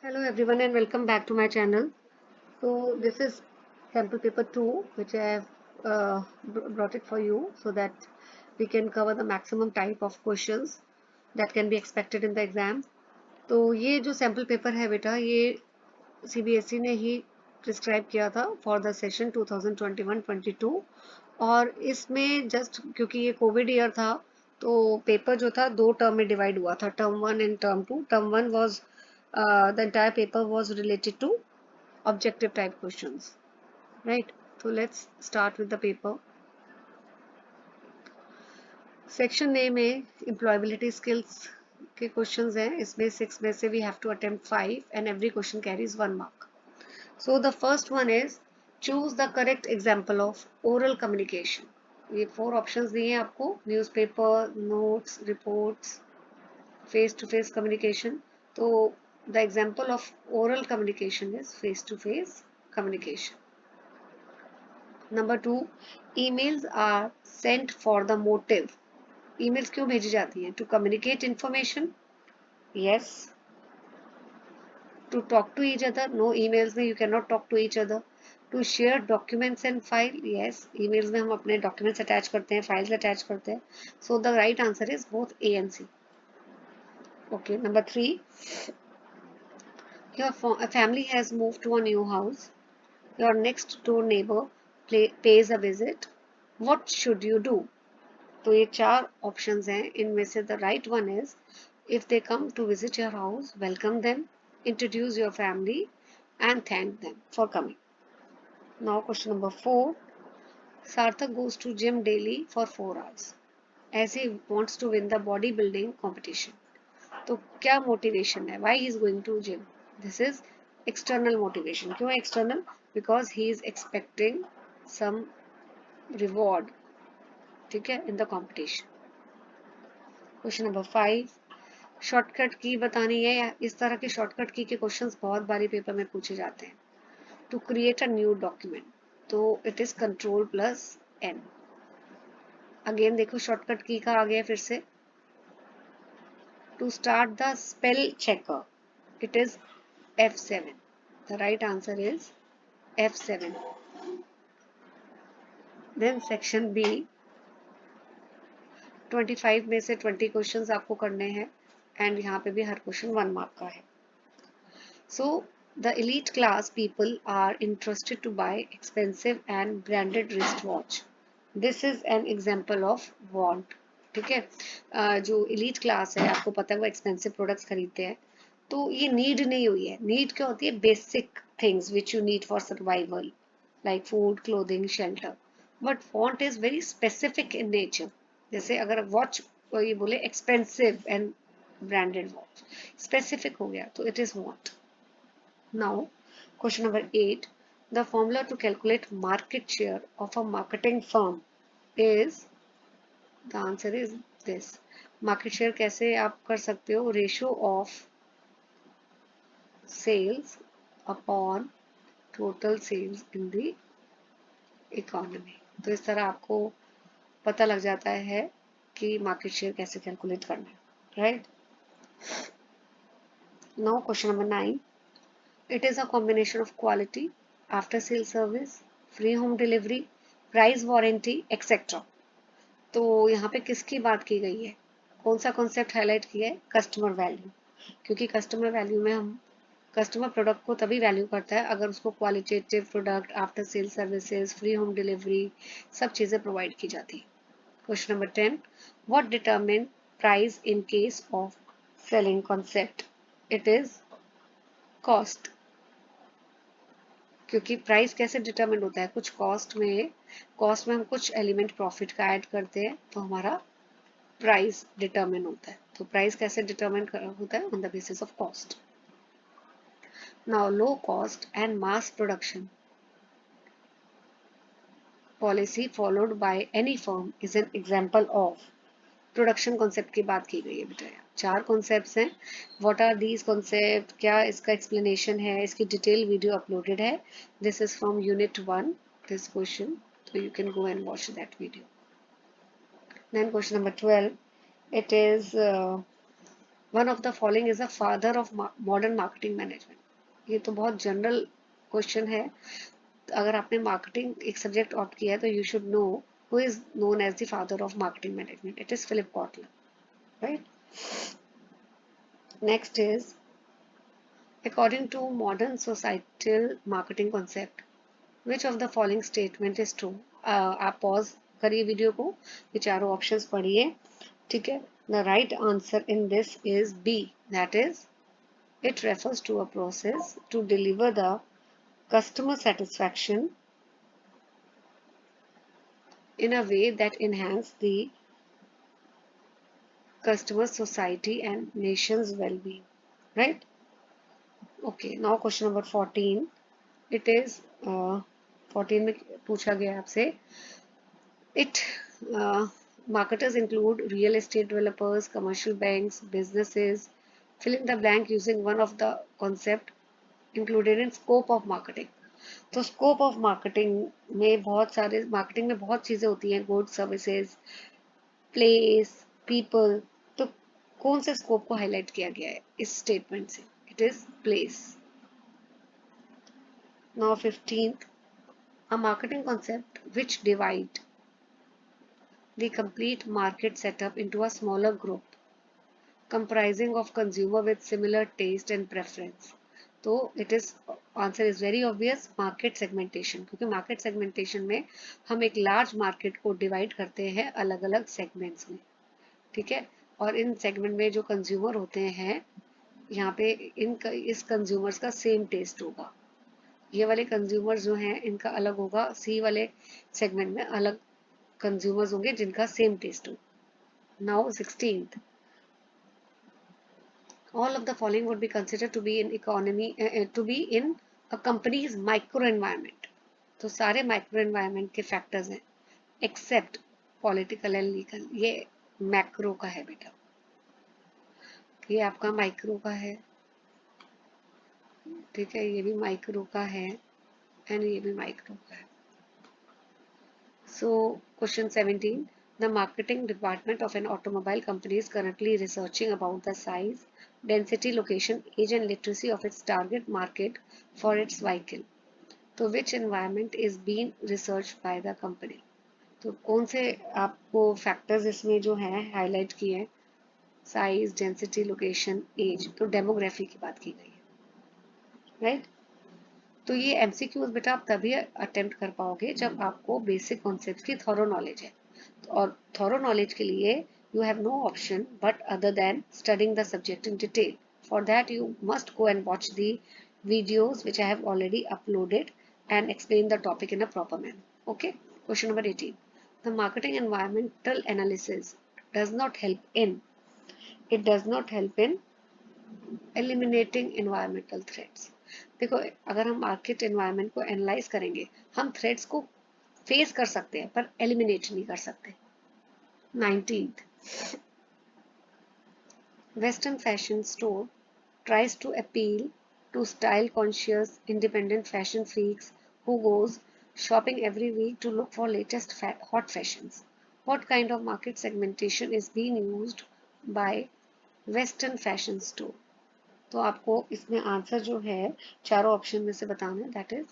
Hello everyone and welcome back to my channel. So this is sample paper 2 which I have brought it for you so that we can cover the maximum type of questions that can be expected in the exam. तो ये जो sample paper है बेटा ये CBSE ने ही prescribe किया था for the session 2021-22 और इसमें जस्ट क्योंकि ये कोविड ईयर था तो पेपर जो था दो टर्म में डिवाइड हुआ था, term 1 and term 2. Term 1 was the entire paper was related to objective type questions, right? So let's start with the paper. Section A में employability skills के क्वेश्चंस हैं. इसमें 6 में से we have to attempt 5 and every question carries 1 mark. So the first one is choose the correct example of oral communication. ये 4 options दिए हैं आपको: newspaper, notes, reports, face to face communication. तो the example of oral communication is face to face communication. Number 2, emails are sent for the motive. emails क्यों भेजी जाती हैं? To communicate information? Yes. To talk to each other? No, emails में you cannot talk to each other. To share documents and file? Yes, emails में हम अपने documents attach करते हैं, files attach करते हैं. So the right answer is both A and C. Okay, number 3, your family has moved to a new house. Your next door neighbor pays a visit. What should you do? तो ये 4 options हैं. इनमें से the right one is if they come to visit your house, welcome them, introduce your family and thank them for coming. Now question number 4. Sarthak goes to gym daily for 4 hours as he wants to win the bodybuilding competition. तो क्या motivation है? Why he is going to gym? This is external motivation. क्यों external? Because he is expecting some reward, ठीक है, in the competition. Question number 5. Shortcut की बतानी है. या इस तरह के शॉर्टकट की के क्वेश्चंस बहुत बारी पेपर में पूछे जाते हैं. To create a new document, तो it is control plus N. Again देखो शॉर्टकट की का आ गया फिर से. To start the spell checker, it is F7. The right answer is F7. Then section B, 25 में से 20 क्वेश्चंस आपको करने हैं एंड यहाँ पे भी हर क्वेश्चन 1 मार्क का है. So the elite class people are interested to buy expensive and branded wristwatch. This is an example of want. ठीक है, जो elite class है आपको पता है वो expensive products खरीदते हैं. तो ये need नहीं हुई है. need क्या होती है? Basic things which you need for survival like food, clothing, shelter. But want is very specific in nature. जैसे अगर watch ये बोले expensive and branded watch, specific हो गया तो it is want. Now, question number 8. The formula to calculate market share of a marketing firm is, the answer is this. Market share कैसे आप कर सकते हो? Ratio of sales upon total sales in the economy. तो इस तरह आपको पता लग जाता है कि market share कैसे calculate करना है, right? Now, question number 9. It is a combination of quality, after sale service, free home delivery, price warranty etcetera. तो यहाँ पे किसकी बात की गई है? कौन सा कॉन्सेप्ट हाईलाइट किया है? Customer value. क्योंकि कस्टमर वैल्यू में हम कस्टमर प्रोडक्ट को तभी वैल्यू करता है अगर उसको qualitative product, after sale services, free home delivery, सब चीज़ें प्रोवाइड की जाती है. Question number 10. What determine price in case of selling concept? It is cost. क्योंकि प्राइस कैसे डिटरमिन होता है? कुछ कॉस्ट में हम कुछ एलिमेंट प्रॉफिट का ऐड करते हैं तो हमारा प्राइस डिटरमिन होता है. तो प्राइस कैसे डिटरमिन होता है? On the basis of cost. Now low cost and mass production policy followed by any firm is an example of. Production concept की बात की गई है बेटा. 4 कॉन्सेप्ट्स हैं. What are these concept? क्या इसका एक्सप्लेनेशन है? इसकी डिटेल वीडियो अपलोडेड है. This is from unit 1, this question, so you can go and watch that video. Then question number 12, it is one of the following is a father of modern marketing management. ये तो बहुत general question है। अगर आपने marketing एक subject opt किया है तो you should know who is known as the father of marketing management. It is Philip Kotler, right? Next is according to modern societal marketing concept, which of the following statement is true? आप pause करिए video को, ये चारों options पढ़िए, ठीक है? The right answer in this is B, that is, it refers to a process to deliver the customer satisfaction in a way that enhance the customer, society and nation's well-being, right? Okay, now question number 14. It is 14 में पूछा गया आपसे, it marketers include real estate developers, commercial banks, businesses. Fill in the blank using one of the concept included in scope of marketing. तो scope of marketing में बहुत सारे, marketing में बहुत चीजें होती हैं, गुड्स, सर्विसेज, प्लेस, पीपल। तो कौन से स्कोप को हाईलाइट किया गया है इस स्टेटमेंट से? It is place. Now 15th, a marketing concept which divide the complete market setup into a smaller group comprising of consumer with similar taste and preference. तो it is answer is very obvious, market segmentation। क्योंकि market segmentation में हम एक large market को divide करते हैं अलग अलग segments में, ठीक है? और इन segment में जो consumer होते हैं, यहाँ पे इस consumers का same taste होगा। ये वाले consumers जो हैं इनका अलग होगा, सी वाले segment में अलग consumers होंगे जिनका same taste हो। Now 16th, all of the following would be considered to be in economy to be in a company's micro environment। तो सारे माइक्रो एनवायरनमेंट के फैक्टर्स हैं एक्सेप्ट पॉलिटिकल एंड लीगल। ये मैक्रो का है बेटा, ये आपका माइक्रो का है, ठीक है? ये भी माइक्रो का है एंड ये भी माइक्रो का है। So question 17, the marketing department of an automobile company is currently researching about the size, density, location, age and literacy of its target market for its vehicle। तो which environment is being researched by the company? तो कौन से आपको factors इसमें जो है highlight किए हैं? Size, density, location, age. तो डेमोग्राफी की बात की गई है, राइट? तो ये एमसीक्यूज बेटा आप तभी अटेम्प्ट कर पाओगे जब आपको बेसिक कॉन्सेप्ट की थॉरो नॉलेज है। और थॉरो नॉलेज के लिए you have no option but other than studying the subject in detail. For that you must go and watch the videos which I have already uploaded and explain the topic in a proper manner. Okay, question number 18, the marketing environmental analysis does not help in, it does not help in eliminating environmental threats। देखो, अगर हम market environment को analyse करेंगे, हम threats को face कर सकते हैं पर एलिमिनेट नहीं कर सकते। 19th, Western fashion store tries to appeal to style conscious independent fashion freaks who goes shopping every week to look for latest hot fashions। What kind of market segmentation is being used by Western fashion store? तो आपको इसमें answer जो है चारों option में से बताना है, that is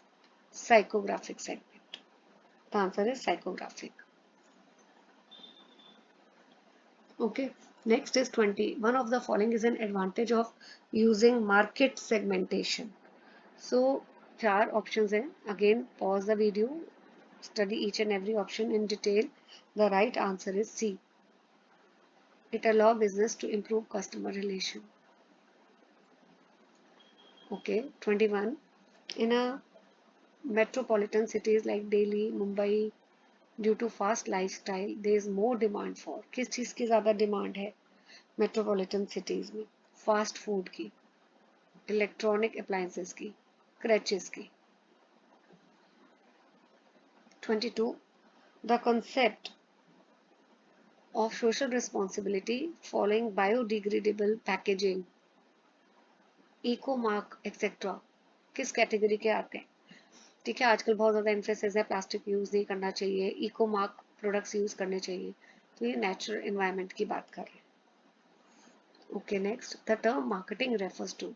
psychographic segment. The answer is psychographic. Okay, next is 20, one of the following is an advantage of using market segmentation। so चार ऑप्शंस हैं, again pause the video, study each and every option in detail। the right answer is C, it allow business to improve customer relation। okay, 21, in a metropolitan cities like Delhi, Mumbai, due to fast lifestyle, there is more demand for, किस चीज़ की ज़्यादा demand है metropolitan cities में? Fast food की, electronic appliances की, crutches की। 22, the concept of social responsibility following biodegradable packaging, eco mark etcetera किस category के आते हैं? ठीक है, आजकल बहुत ज़्यादा एम्फेसिस है प्लास्टिक यूज़ नहीं करना चाहिए, इको मार्क प्रोडक्ट्स यूज़ करने चाहिए। तो ये नेचुरल एनवायरनमेंट की बात कर रहे हैं। Okay, next, the term marketing refers to.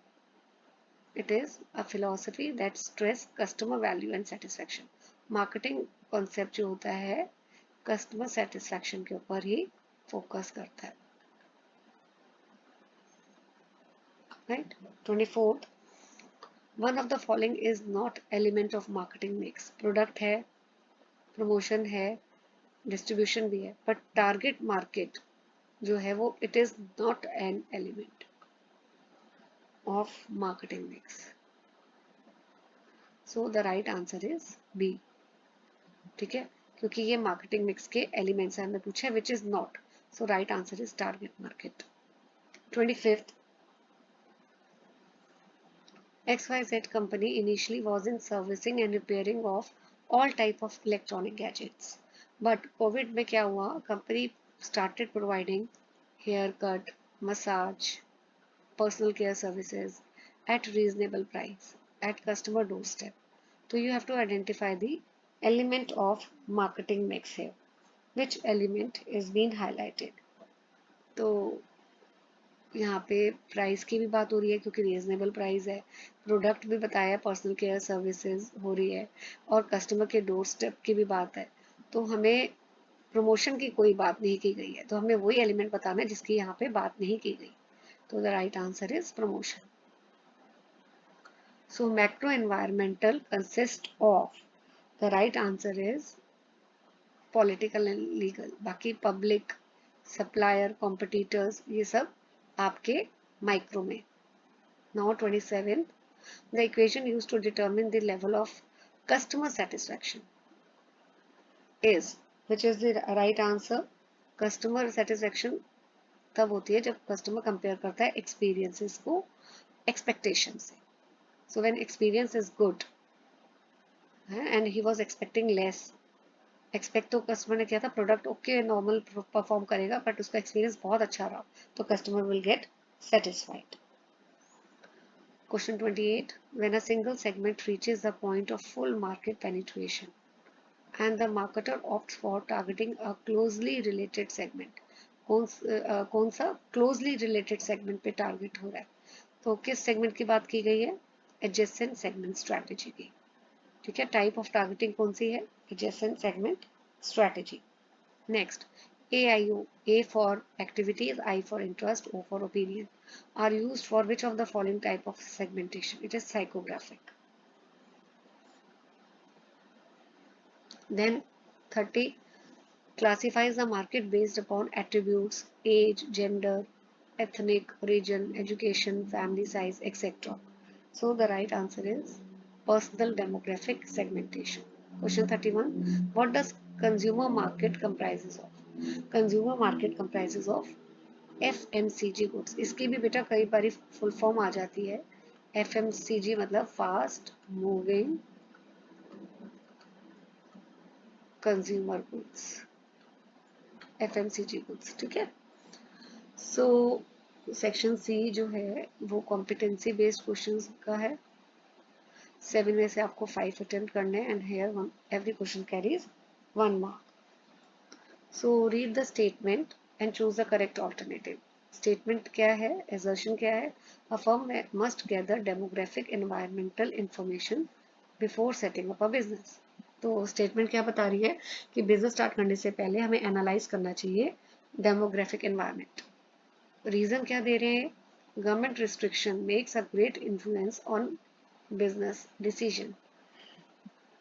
It is a philosophy that stress customer value and satisfaction. Marketing concept जो होता है कस्टमर सेटिस्फैक्शन के ऊपर ही फोकस करता है. Right. 24th, one of the following is not element of marketing mix. Product है, promotion है, distribution भी है, बट टारगेट मार्केट जो है वो it is not an element of marketing mix. So the right answer is B. ठीक है, क्योंकि ये मार्केटिंग मिक्स के एलिमेंट्स हैं. हमें पूछा है which is not, so right answer is target market. 25th, XYZ company initially was in servicing and repairing of all type of electronic gadgets. But COVID में क्या हुआ? Company started providing haircut, massage, personal care services at reasonable price at customer doorstep. So you have to identify the element of marketing mix here. Which element is being highlighted? तो यहाँ पे price की भी बात हो रही है क्योंकि रीजनेबल प्राइस है. प्रोडक्ट भी बताया, पर्सनल केयर सर्विसेज हो रही है, और कस्टमर के डोर स्टेप की भी बात है. तो हमें प्रमोशन की कोई बात नहीं की गई है, तो हमें वही एलिमेंट बताना है जिसकी यहाँ पे बात नहीं की गई. तो the right answer is promotion. So macro environmental consist of, the right answer is political and legal. बाकी पब्लिक, सप्लायर, कॉम्पिटिटर्स, ये सब आपके माइक्रो में. Now 27th, the equation used to determine the level of customer satisfaction is, which is the right answer. Customer satisfaction तब होती है जब customer compare करता है एक्सपीरियंसेस को एक्सपेक्टेशन से. So when experience is good and he was expecting less. Expect तो customer ने किया था प्रोडक्ट ओके नॉर्मल परफॉर्म करेगा, बट उसका एक्सपीरियंस बहुत अच्छा रहा, तो customer will get satisfied. Question 28. When a single segment reaches the point of full market penetration and the marketer opts for targeting a closely related segment, कौन सा closely related segment पे target हो रहा है? तो किस segment की बात की गई है? Adjacent segment strategy की. ठीक है, type of targeting कौन सी है? Adjacent segment strategy. Next, AIO, A for activities, I for interest, O for opinion, are used for which of the following type of segmentation? It is psychographic. Then 30, classifies the market based upon attributes, age, gender, ethnic origin, education, family size, etc. So the right answer is personal demographic segmentation. Question 31, what does consumer market comprises of? Consumer market comprises of FMCG goods. इसकी भी बेटा कई बार full form आ जाती है. FMCG मतलब fast moving consumer goods, FMCG goods. ठीक है. So section C जो है वो कॉम्पिटेंसी बेस्ड क्वेश्चंस का है. 7 में से आपको 5 अटेम्प्ट करने and here every question carries 1 mark. So read the statement and choose the correct alternative. Statement क्या है, assertion क्या है? A firm must gather demographic environmental information before setting up a business. तो स्टेटमेंट क्या बता रही है कि बिजनेस स्टार्ट करने से पहले हमें एनालाइज करना चाहिए डेमोग्राफिक एनवायरनमेंट. रीजन क्या दे रहे हैं? Government restriction makes a great influence on business decision.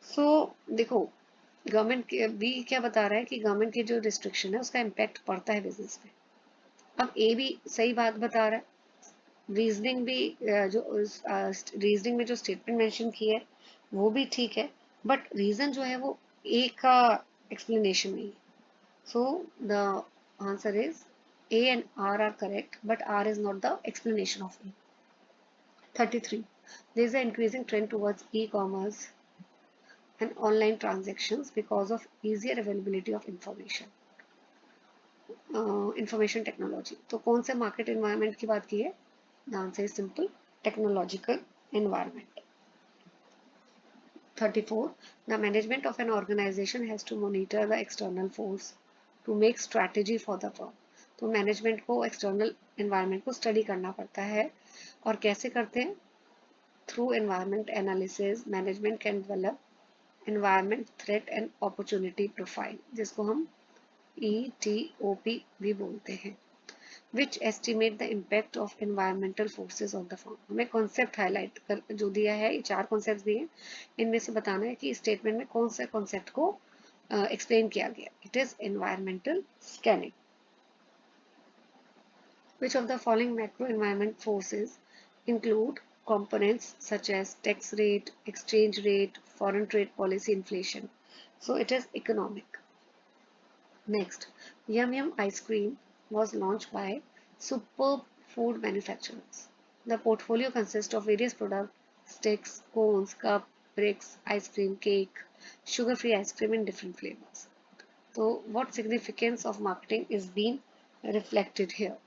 So देखो, गवर्नमेंट भी क्या बता रहा है कि गवर्नमेंट की जो रिस्ट्रिक्शन है उसका इम्पैक्ट पड़ता है बिजनेस पे. अब ए भी सही बात बता रहा है, रीजनिंग भी जो रीजनिंग में जो स्टेटमेंट मेंशन की है वो भी ठीक है, बट रीजन जो है वो ए का एक्सप्लेनेशन नहीं है. So the answer is A and R R correct, but R is not the explanation of A. 33. There is an increasing trend towards e-commerce and online transactions because of easier availability of information. Information technology. तो कौन से market environment की बात की है? The answer is simple, technological environment. 34. The management of an organization has to monitor the external force to make strategy for the firm. तो management को external environment को स्टडी करना पड़ता है, और कैसे करते हैं? Through environment analysis management can develop environment threat and opportunity profile, जिसको हम ETOP भी बोलते हैं, which estimate the impact of environmental forces on the farm। हमें कॉन्सेप्ट हाईलाइट कर जो दिया है, ये 4 कॉन्सेप्ट दिए, इनमें से बताना है कि स्टेटमेंट में कौन से कॉन्सेप्ट को एक्सप्लेन किया गया। It is environmental scanning. Which of the following macro environment forces include components such as tax rate, exchange rate, foreign trade policy, inflation? So it is economic. Next, Yum Yum ice cream was launched by Superb Food Manufacturers. The portfolio consists of various products: sticks, cones, cup, bricks, ice cream, cake, sugar-free ice cream in different flavors. So, what significance of marketing is being reflected here?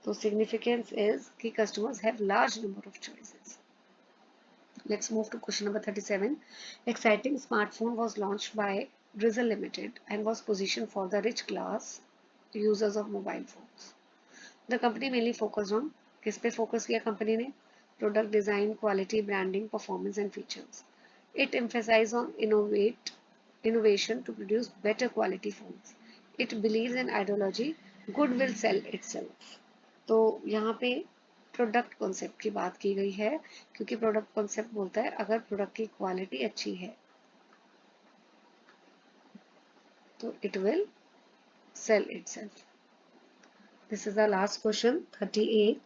So, significance is that customers have large number of choices. Let's move to question number 37. Exciting smartphone was launched by Drizzle Limited and was positioned for the rich class users of mobile phones. The company mainly focused on, किस पे focus किया company ने? Product design, quality, branding, performance and features. It emphasized on innovation to produce better quality phones. It believes in ideology, good will sell itself. तो यहाँ पे product concept की बात की गई है, क्योंकि प्रोडक्ट कॉन्सेप्ट बोलता है अगर प्रोडक्ट की क्वालिटी अच्छी है तो it will sell itself. This is the last question 38।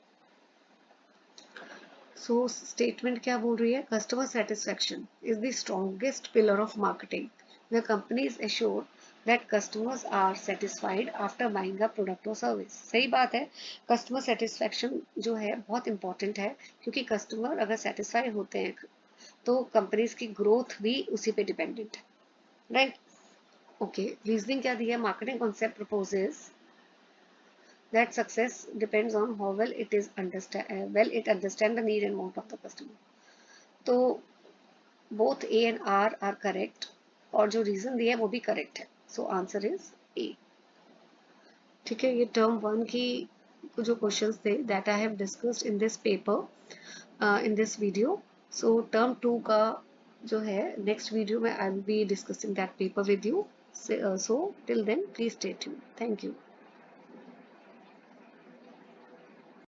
So statement क्या बोल रही है? Customer satisfaction is the strongest pillar of marketing. The company is assured that customers are satisfied after buying a product or service। सही बात है, customer satisfaction जो है बहुत इंपॉर्टेंट है, क्योंकि कस्टमर अगर सेटिस्फाई होते हैं तो कंपनीज की ग्रोथ भी उसी पे डिपेंडेंट है, राइट? ओके, रीजनिंग क्या दी है? Marketing concept proposes that success depends on how well it understand the need and want of the customer। तो both A and R are correct, और जो रीजन दिया है वो भी करेक्ट है। So answer is A. ठीक है, ये टर्म 1 की जो क्वेश्चंस थे that I have discussed in this paper in this video. So term 2 का जो है नेक्स्ट वीडियो में I will be discussing that paper with you. So till then please stay tuned. Thank you.